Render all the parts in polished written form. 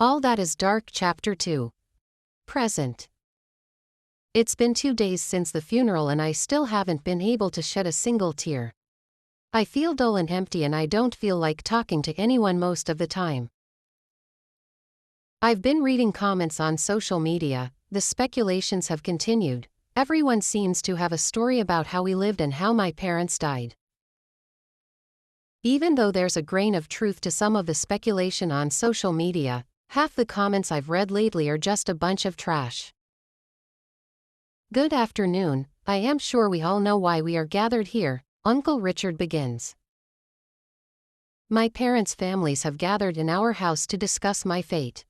All That Is Dark Chapter 2. Present. It's been 2 days since the funeral and I still haven't been able to shed a single tear. I feel dull and empty and I don't feel like talking to anyone most of the time. I've been reading comments on social media, the speculations have continued, everyone seems to have a story about how we lived and how my parents died. Even though there's a grain of truth to some of the speculation on social media, half the comments I've read lately are just a bunch of trash. Good afternoon, I am sure we all know why we are gathered here, Uncle Richard begins. My parents' families have gathered in our house to discuss my fate.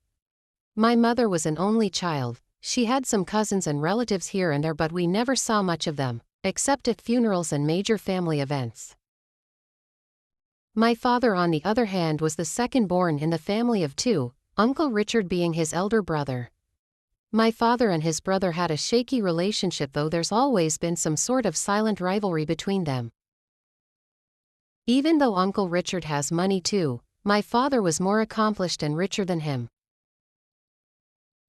My mother was an only child, she had some cousins and relatives here and there but we never saw much of them, except at funerals and major family events. My father on the other hand was the second born in the family of 2, Uncle Richard being his elder brother. My father and his brother had a shaky relationship though there's always been some sort of silent rivalry between them. Even though Uncle Richard has money too, my father was more accomplished and richer than him.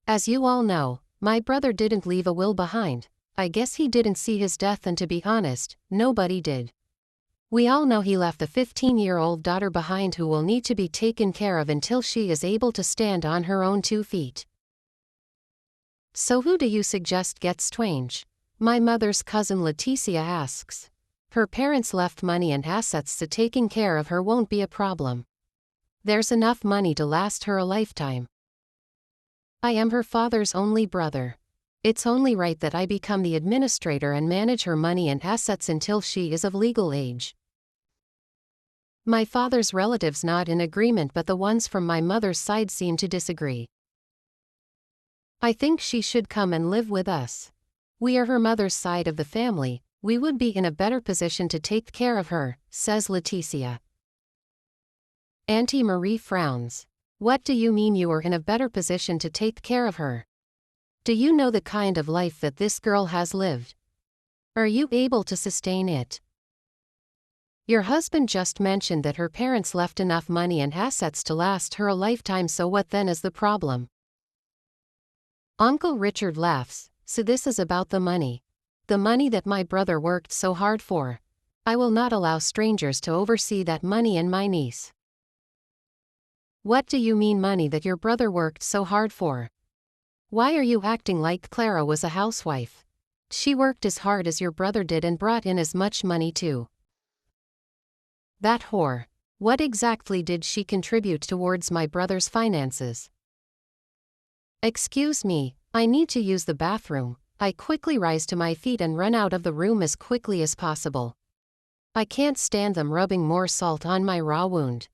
As you all know, my brother didn't leave a will behind. I guess he didn't see his death and to be honest, nobody did. We all know he left a 15-year-old daughter behind who will need to be taken care of until she is able to stand on her own 2 feet. So who do you suggest gets twanged? My mother's cousin Leticia asks. Her parents left money and assets so taking care of her won't be a problem. There's enough money to last her a lifetime. I am her father's only brother. It's only right that I become the administrator and manage her money and assets until she is of legal age. My father's relatives nod in agreement but the ones from my mother's side seem to disagree. I think she should come and live with us. We are her mother's side of the family, we would be in a better position to take care of her, says Leticia. Auntie Marie frowns. What do you mean you are in a better position to take care of her? Do you know the kind of life that this girl has lived? Are you able to sustain it? Your husband just mentioned that her parents left enough money and assets to last her a lifetime, so what then is the problem? Uncle Richard laughs. So this is about the money. The money that my brother worked so hard for. I will not allow strangers to oversee that money and my niece. What do you mean money that your brother worked so hard for? Why are you acting like Clara was a housewife? She worked as hard as your brother did and brought in as much money too. That whore. What exactly did she contribute towards my brother's finances? Excuse me, I need to use the bathroom. I quickly rise to my feet and run out of the room as quickly as possible. I can't stand them rubbing more salt on my raw wound.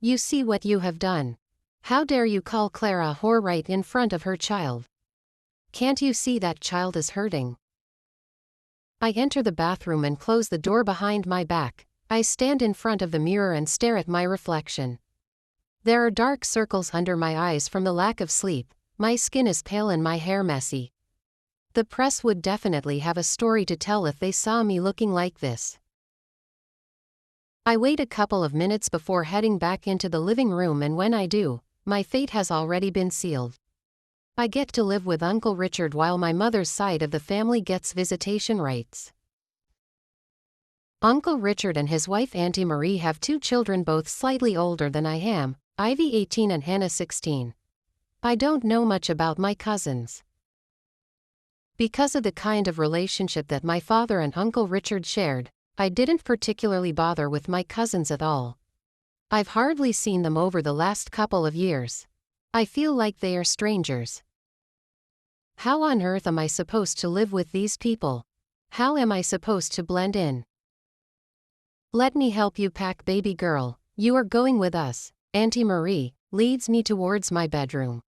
You see what you have done. How dare you call Clara a whore right in front of her child? Can't you see that child is hurting? I enter the bathroom and close the door behind my back. I stand in front of the mirror and stare at my reflection. There are dark circles under my eyes from the lack of sleep, my skin is pale and my hair messy. The press would definitely have a story to tell if they saw me looking like this. I wait a couple of minutes before heading back into the living room and when I do, my fate has already been sealed. I get to live with Uncle Richard while my mother's side of the family gets visitation rights. Uncle Richard and his wife Auntie Marie have 2 children both slightly older than I am, Ivy 18 and Hannah 16. I don't know much about my cousins. Because of the kind of relationship that my father and Uncle Richard shared, I didn't particularly bother with my cousins at all. I've hardly seen them over the last couple of years. I feel like they are strangers. How on earth am I supposed to live with these people? How am I supposed to blend in? Let me help you pack, baby girl, you are going with us, Auntie Marie leads me towards my bedroom.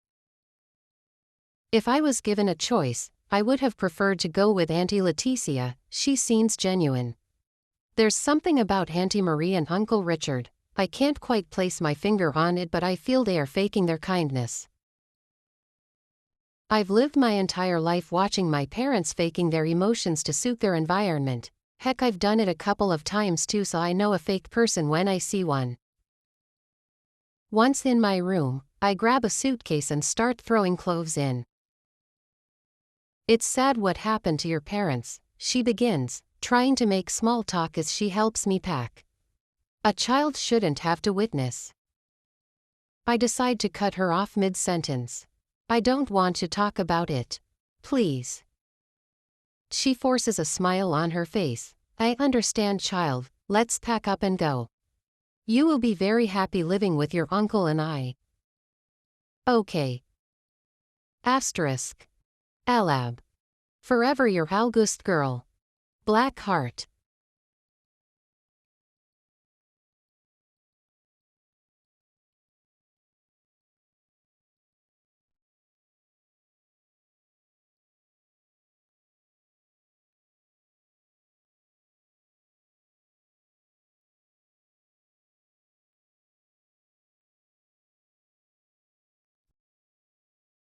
If I was given a choice, I would have preferred to go with Auntie Leticia, she seems genuine. There's something about Auntie Marie and Uncle Richard, I can't quite place my finger on it but I feel they are faking their kindness. I've lived my entire life watching my parents faking their emotions to suit their environment. Heck, I've done it a couple of times too, so I know a fake person when I see one. Once in my room, I grab a suitcase and start throwing clothes in. It's sad what happened to your parents, she begins, trying to make small talk as she helps me pack. A child shouldn't have to witness. I decide to cut her off mid-sentence. I don't want to talk about it. Please. She forces a smile on her face. I understand, child, let's pack up and go. You will be very happy living with your uncle and I. Okay. Asterisk. Alab. Forever your August girl. Black Heart.